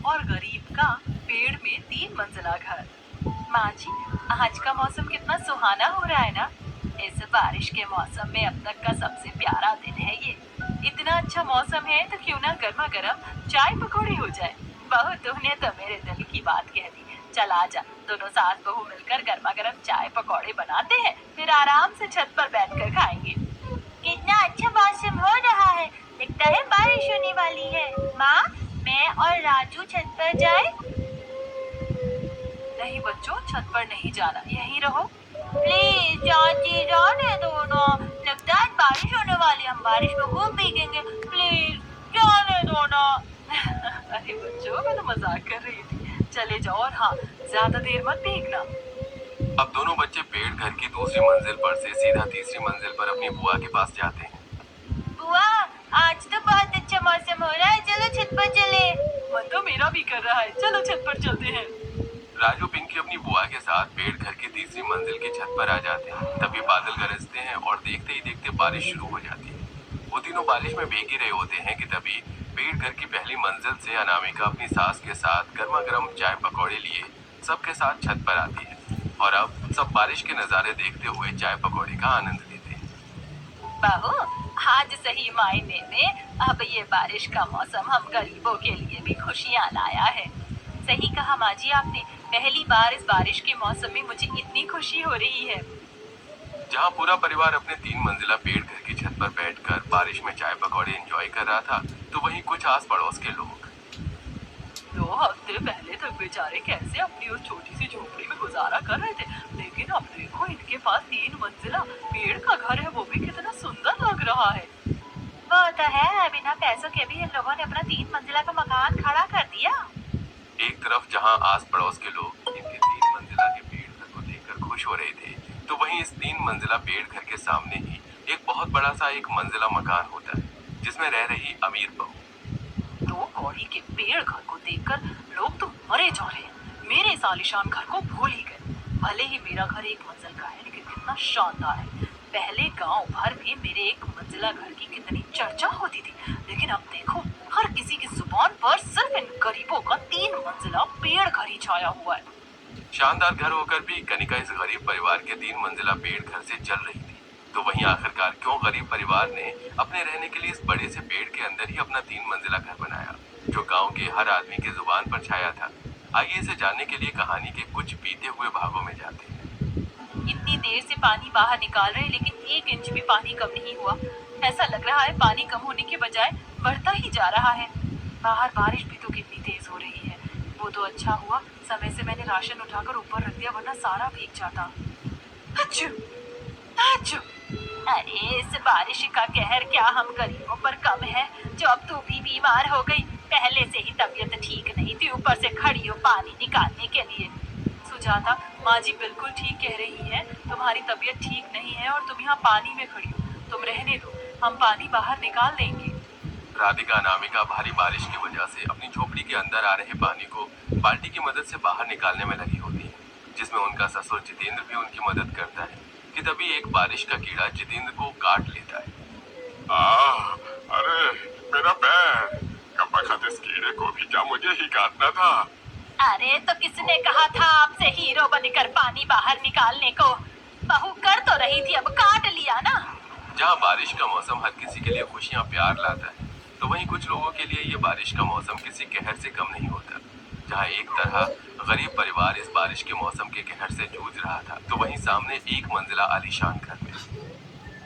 और गरीब का पेड़ में 3 मंजिला घर। माँ जी, आज का मौसम कितना सुहाना हो रहा है ना। इस बारिश के मौसम में अब तक का सबसे प्यारा दिन है ये। इतना अच्छा मौसम है तो क्यों ना गर्मा गर्म चाय पकौड़े हो जाए। बहू, तुमने तो मेरे दिल की बात कह दी। चल आजा, दोनों सास बहू मिलकर गर्मा गर्म चाय पकौड़े बनाते हैं, फिर आराम से छत पर बैठकर खाएंगे। कितना अच्छा मौसम हो रहा है, लगता है बारिश होने वाली है। माँ, मैं और राजू छत पर जाए? नहीं बच्चों, छत पर नहीं जाना, यहीं रहो। प्लीज चाची, जाने दो ना, लगता है बारिश होने वाली है, हम बारिश में खूब भीगेंगे। प्लीज जाने दो ना। अरे बच्चों, मैं तो मजाक कर रही थी। चले जाओ, और हाँ, ज्यादा देर मत भीगना। अब दोनों बच्चे पेड़ घर की दूसरी मंजिल पर से सीधा तीसरी मंजिल पर अपनी बुआ के पास जाते हैं। बुआ, आज तो बहुत अच्छा मौसम हो रहा है, चलो छत पर चले। मन तो मेरा भी कर रहा है, चलो छत पर चलते हैं। राजू पिंकी अपनी बुआ के साथ पेड़ घर की तीसरी मंजिल की छत पर आ जाते हैं। तभी बादल गरजते हैं और देखते ही देखते बारिश शुरू हो जाती है। वो तीनों बारिश में भीग ही रहे होते हैं कि तभी पेड़ घर की पहली मंजिल से अनामिका अपनी सास के साथ गर्मा गर्म चाय पकौड़े लिए सबके साथ छत पर आती है। और अब सब बारिश के नजारे देखते हुए चाय पकौड़े का आनंद लेते हैं। बहू, आज सही मायने में अब ये बारिश का मौसम हम गरीबों के लिए भी खुशियाँ लाया है। सही कहा माँ जी आपने, पहली बार इस बारिश के मौसम में मुझे इतनी खुशी हो रही है। जहाँ पूरा परिवार अपने 3 मंजिला पेड़ घर की छत पर बैठकर बारिश में चाय पकौड़े एंजॉय कर रहा था, तो वहीं कुछ आस पड़ोस के लोग 2 हफ्ते पहले तक बेचारे कैसे अपनी उस छोटी सी झोपड़ी में गुजारा कर रहे थे, लेकिन अब देखो इनके पास 3 मंजिला पेड़ का घर है, वो भी कितना सुंदर लग रहा है। वो तो है, बिना पैसों के भी इन लोगों ने अपना 3 मंजिला का मकान खड़ा कर दिया। एक तरफ जहाँ आस पड़ोस के लोग इनके 3 मंजिला के पेड़ घर को देखकर खुश हो रहे थे, तो वहीं इस 3 मंजिला पेड़ घर के सामने ही एक बहुत बड़ा सा 1 मंजिला मकान होता है जिसमें रह रही अमीर बहू। 2 कौड़ी के पेड़ घर को देखकर लोग तो मरे जा रहे हैं, मेरे इस आलीशान घर को भूल ही गए। भले ही मेरा घर 1 मंजिल का है, लेकिन कितना शानदार है। पहले गांव भर में मेरे 1 मंजिला घर की कितनी चर्चा होती थी, लेकिन अब देखो हर किसी की जुबान पर सिर्फ इन गरीबों का 3 मंजिला पेड़ घर ही छाया हुआ है। शानदार घर होकर भी कनिका इस गरीब परिवार के 3 मंजिला पेड़ घर से चल रही थी। तो वहीं आखिरकार क्यों गरीब परिवार ने अपने रहने के लिए इस बड़े से पेड़ के अंदर ही अपना 3 मंजिला घर बनाया, जो गांव के हर आदमी की जुबान पर छाया था। आइए इसे जानने के लिए कहानी के कुछ बीते हुए भागों में जाते हैं। इतनी देर से पानी बाहर निकाल रहे, लेकिन 1 इंच भी पानी कम नहीं हुआ। ऐसा लग रहा है पानी कम होने के बजाय बढ़ता ही जा रहा है। बाहर बारिश भी तो कितनी तेज हो रही है। वो तो अच्छा हुआ समय से मैंने राशन उठाकर ऊपर रख दिया, वरना सारा भीग जाता। अच्छू, अच्छू। अरे इस बारिश का कहर क्या हम गरीबों पर कम है, जो अब तू भी बीमार हो गई। पहले से ही तबीयत ठीक नहीं थी, ऊपर से खड़ी हो पानी निकालने के लिए। सुजाता, माँ जी बिल्कुल ठीक कह रही है, तुम्हारी तबीयत ठीक नहीं है और तुम यहाँ पानी में खड़ी हो। तुम रहने दो, हम पानी बाहर निकाल देंगे। राधिका अनामिका भारी बारिश की वजह से अपनी झोपड़ी के अंदर आ रहे पानी को बाल्टी की मदद से बाहर निकालने में लगी होती है, जिसमें उनका ससुर जितेंद्र भी उनकी मदद करता है कि तभी एक बारिश का कीड़ा जितेंद्र को काट लेता है। अरे मेरा पैर, कब इस कीड़े को भी क्या मुझे ही काटना था? अरे तो किसने कहा था आपसे हीरो बनकर पानी बाहर निकालने को? बहू कर तो रही थी, अब काट लिया ना। जहाँ बारिश का मौसम हर किसी के लिए खुशियाँ प्यार लाता है, तो वहीं कुछ लोगों के लिए ये बारिश का मौसम किसी कहर से कम नहीं होता। जहाँ एक तरह गरीब परिवार इस बारिश के मौसम के कहर से जूझ रहा था, तो वहीं सामने 1 मंजिला आलीशान घर में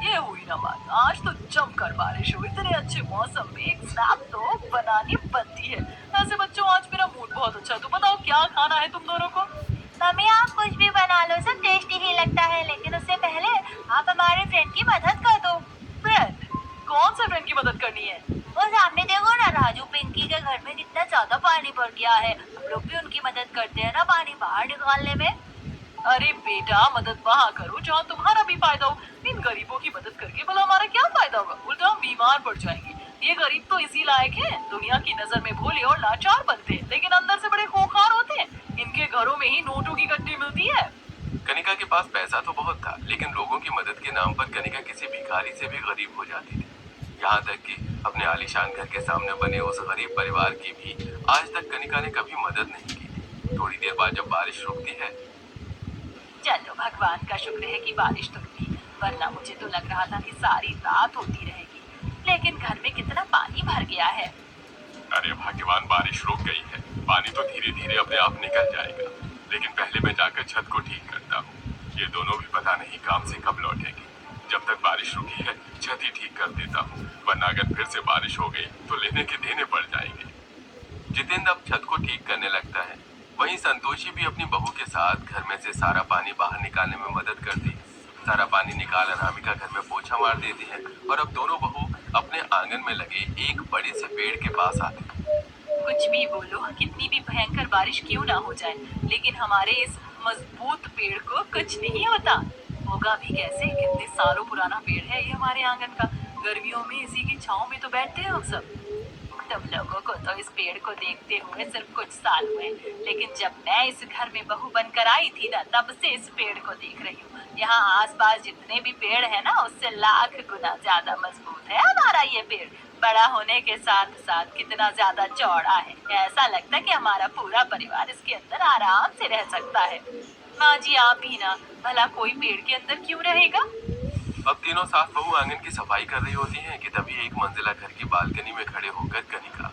ये हुई ना बात, आज तो जमकर बारिश हुई। इतने अच्छे मौसम में एक स्नैप तो बनानी बनती है। ऐसे बच्चों, आज मेरा मूड बहुत अच्छा है, तो बताओ क्या खाना है तुम दोनों को? मम्मी, आप कुछ भी बना लो, सब टेस्टी ही लगता है, लेकिन उससे पहले आप हमारे फ्रेंड की मदद कर दो। फ्रेंड? कौन से फ्रेंड की मदद करनी है? वो सामने देखो ना, राजू पिंकी के घर में कितना ज्यादा पानी भर गया है। हम लोग भी उनकी मदद करते हैं ना पानी बाहर निकालने में। अरे बेटा, मदद वहाँ करो जहाँ तुम्हारा भी फायदा हो। इन गरीबों की मदद करके भला हमारा क्या फायदा होगा? उल्टा हम बीमार पड़ जाएंगे। ये गरीब तो इसी लायक हैं, दुनिया की नजर में भोले और लाचार बनते हैं, लेकिन अंदर से बड़े खूंखार होते हैं। इनके घरों में ही नोटों की गड्डी मिलती है। कनिका के पास पैसा तो बहुत था, लेकिन लोगों की मदद के नाम पर कनिका किसी भिखारी से भी गरीब हो जाती थी। यहाँ तक कि अपने आलीशान घर के सामने बने उस गरीब परिवार की भी आज तक कनिका ने कभी मदद नहीं की। थोड़ी देर बाद जब बारिश रुकती है, चलो भगवान का शुक्र है कि बारिश तो रुकी, वरना मुझे तो लग रहा था कि सारी रात होती रहेगी। लेकिन घर में कितना पानी भर गया है। अरे भाग्यवान, बारिश रुक गई है। पानी तो धीरे धीरे अपने आप निकल जाएगा, लेकिन पहले मैं जाकर छत को ठीक करता हूँ। ये दोनों भी पता नहीं काम से कब लौटेंगे। जब तक बारिश रुकी है छत ही ठीक कर देता हूँ, वरना अगर फिर से बारिश हो गई तो लेने के देने पड़ जाएंगे। जितेंद्र अब छत को ठीक करने लगता है। वहीं संतोषी भी अपनी बहू के साथ घर में से सारा पानी बाहर निकालने में मदद करती है। सारा पानी निकाल अनामिका घर में पोछा मार देती है और अब दोनों बहू अपने आंगन में लगे एक बड़े से पेड़ के पास आते हैं। कुछ भी बोलो, कितनी भी भयंकर बारिश क्यों ना हो जाए, लेकिन हमारे इस मजबूत पेड़ को कुछ नहीं होता। होगा भी कैसे, कितने सालों पुराना पेड़ है ये हमारे आंगन का। गर्मियों में इसी की छांव में तो बैठते हैं हम सब। तुम लोगों को तो इस पेड़ को देखते हुए सिर्फ कुछ साल हुए, लेकिन जब मैं इस घर में बहू बनकर आई थी ना, तब से इस पेड़ को देख रही हूँ। यहाँ आसपास जितने भी पेड़ है ना, उससे लाख गुना ज्यादा मजबूत है हमारा ये पेड़। बड़ा होने के साथ साथ कितना ज्यादा चौड़ा है, ऐसा लगता है कि हमारा पूरा परिवार इसके अंदर आराम से रह सकता है। माँ जी आप ही ना, भला कोई पेड़ के अंदर क्यों रहेगा। अब तीनों सास बहू आंगन की सफाई कर रही होती हैं कि तभी एक मंजिला घर की बालकनी में खड़े होकर कनिका,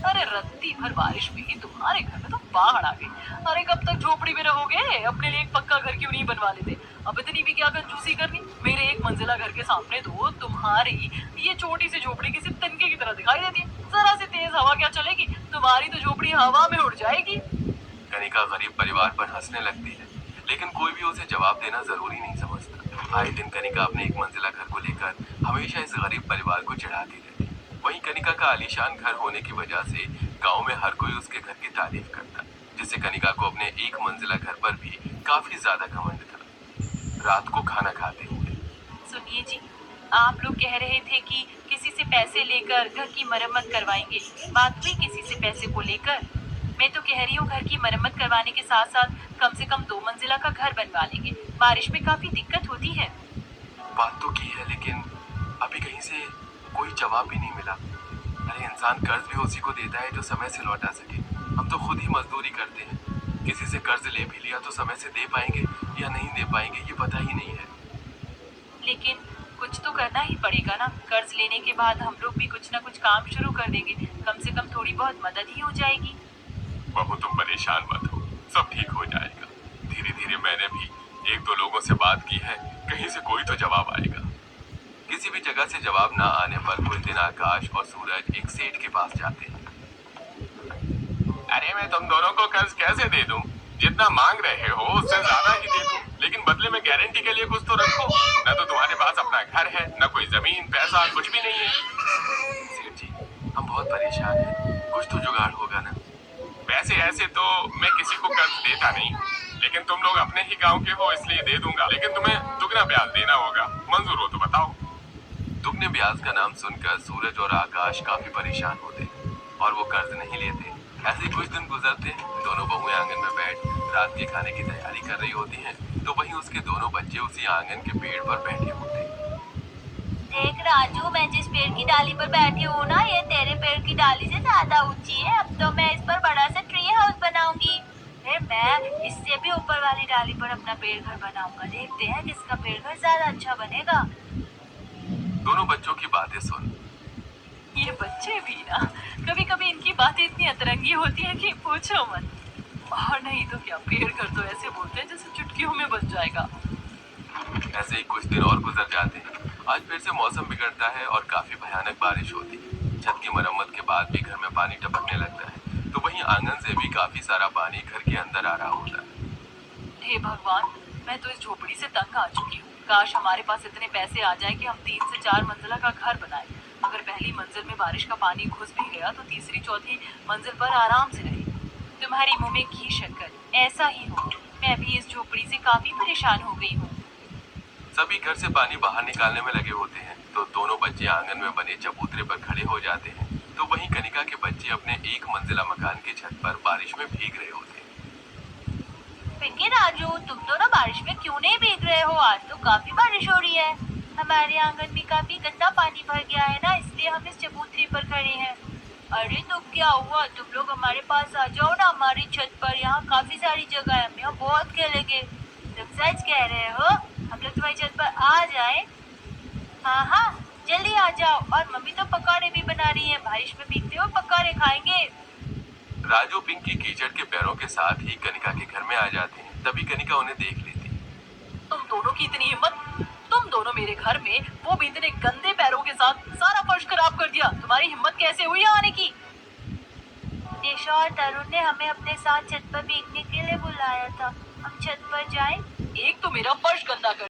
अरे रत्ती भर बारिश में ही तुम्हारे घर में तो बाढ़ आ गई। अरे कब तक झोपड़ी में रहोगे, अपने लिए एक पक्का घर क्यों नहीं बनवा लेते। अब इतनी भी क्या कंजूसी करनी। मेरे एक मंजिला घर के सामने तो तुम्हारी ये छोटी सी झोपड़ी किसी तिनके की तरह दिखाई देती है। जरा सी तेज हवा क्या चलेगी, तुम्हारी तो झोपड़ी हवा में उड़ जाएगी। कनिका गरीब परिवार पर हंसने लगती है, लेकिन कोई भी उसे जवाब देना जरूरी नहीं समझता। आए दिन कनिका अपने एक मंजिला घर को लेकर हमेशा इस गरीब परिवार को चिढ़ाती रहती। वहीं कनिका का आलीशान घर होने की वजह से गांव में हर कोई उसके घर की तारीफ करता, जिससे कनिका को अपने एक मंजिला घर पर भी काफी ज्यादा घमंड था। रात को खाना खाते हुए, सुनिए जी, आप लोग कह रहे थे कि किसी से पैसे लेकर घर की मरम्मत करवाएंगे। बात हुई किसी से पैसे को लेकर? मैं तो कह रही हूँ घर की मरम्मत करवाने के साथ साथ कम से कम 2 मंजिला का घर बनवा लेंगे। बारिश में काफी दिक्कत होती है। बात तो की है, लेकिन अभी कहीं से कोई जवाब भी नहीं मिला। अरे इंसान कर्ज भी उसी को देता है जो समय से लौटा सके। हम तो खुद ही मजदूरी करते हैं, किसी से कर्ज ले भी लिया तो समय से दे पाएंगे या नहीं दे पाएंगे ये पता ही नहीं है। लेकिन कुछ तो करना ही पड़ेगा ना। कर्ज लेने के बाद हम लोग भी कुछ ना कुछ काम शुरू कर देंगे, कम से कम थोड़ी बहुत मदद ही हो जाएगी। बहू तुम परेशान मत हो, सब ठीक हो जाएगा। धीरे धीरे मैंने भी 1-2 लोगों से बात की है, कहीं से कोई तो जवाब आएगा। किसी भी जगह से जवाब ना आने पर कुछ दिन आकाश और सूरज एक सेठ के पास जाते हैं। अरे मैं तुम दोनों को कर्ज कैसे दे दूं? जितना मांग रहे हो उससे ज्यादा ही दे दूं, लेकिन बदले में गारंटी के लिए कुछ तो रखो। न तो तुम्हारे पास अपना घर है, न कोई जमीन पैसा, कुछ भी नहीं है। सेठ जी, हम बहुत परेशान हैं, कुछ तो जुगाड़ होगा ना। वैसे ऐसे तो मैं किसी को कर्ज देता नहीं, लेकिन तुम लोग अपने ही गांव के हो इसलिए दे दूंगा, लेकिन तुम्हें दुगना ब्याज देना होगा। मंजूर हो तो बताओ। दुगने ब्याज का नाम सुनकर सूरज और आकाश काफी परेशान होते और वो कर्ज नहीं लेते। ऐसे कुछ दिन गुजरते, दोनों बहुएं आंगन में बैठ रात के खाने की तैयारी कर रही होती हैं, तो वहीं उसके दोनों बच्चे उसी आंगन के पेड़ पर बैठे होते हैं। देख राजू, मैं जिस पेड़ की डाली पर बैठी हूँ ना, ये तेरे पेड़ की डाली से ज्यादा ऊंची है। अब तो मैं इस पर बड़ा सा ट्री हाउस बनाऊंगी। फिर मैं इससे भी ऊपर वाली डाली पर अपना पेड़ घर बनाऊंगा। देखते हैं किसका पेड़ घर ज्यादा अच्छा बनेगा। दोनों बच्चों की बातें सुन ये बच्चे भी ना, कभी कभी इनकी बातें इतनी अतरंगी होती है कि पूछो मत। और नहीं तो क्या, पेड़ घर तो ऐसे बोलते हैं जैसे चुटकियों में बन जाएगा। ऐसे ही कुछ दिन और गुजर जाते हैं। आज फिर से मौसम बिगड़ता है और काफी भयानक बारिश होती है। छत की मरम्मत के बाद भी घर में पानी टपकने लगता है, तो वहीं आंगन से भी काफी सारा पानी घर के अंदर आ रहा होता है। हे भगवान, मैं तो इस झोपड़ी से तंग आ चुकी हूँ। काश हमारे पास इतने पैसे आ जाए कि हम 3 से 4 मंजिला का घर बनाए। अगर पहली मंजिल में बारिश का पानी घुस भी गया तो तीसरी चौथी मंजिल पर आराम से रहे। तुम्हारी मुंह में घी शक्कर, ऐसा ही हो। मैं भी इस झोपड़ी से काफी परेशान हो गई हूँ। सभी घर से पानी बाहर निकालने में लगे होते हैं, तो दोनों बच्चे आंगन में बने चबूतरे पर खड़े हो जाते हैं, तो वहीं कनिका के बच्चे अपने एक मंजिला मकान की छत पर बारिश में भीग रहे होते हैं। पिंकी राजू, तुम तो ना बारिश में क्यों नहीं भीग रहे हो? आज तो काफी बारिश हो रही है। हमारे आंगन में काफी गंदा पानी भर गया है ना, इसलिए हम इस चबूतरे पर खड़े हैं। अरे तो क्या हुआ, तुम लोग हमारे पास आ जाओ ना, हमारी छत पर यहाँ काफी सारी जगह है, हम यहाँ बहुत खेलेंगे। तुम सच कह रहे हो? हम लोग तुम्हारी छत पर आ जाए? हाँ हाँ, जल्दी आ जाओ। और मम्मी तो पकौड़े भी बना रही है, बारिश में भीगते हुए पकौड़े खाएंगे। राजू पिंकी कीचड़ के पैरों के साथ ही कनिका के घर में आ जाते हैं। तभी कनिका उन्हें देख लेती है। तुम दोनों की इतनी हिम्मत, तुम दोनों मेरे घर में, वो भी इतने गंदे पैरों के साथ, सारा फर्श खराब कर दिया। तुम्हारी हिम्मत कैसे हुई यहाँ आने की? निशा और तरुण ने हमें अपने साथ छत पर भीगने के लिए बुलाया था, हम छत पर जाएं? एक तो मेरा फर्श गंदा कर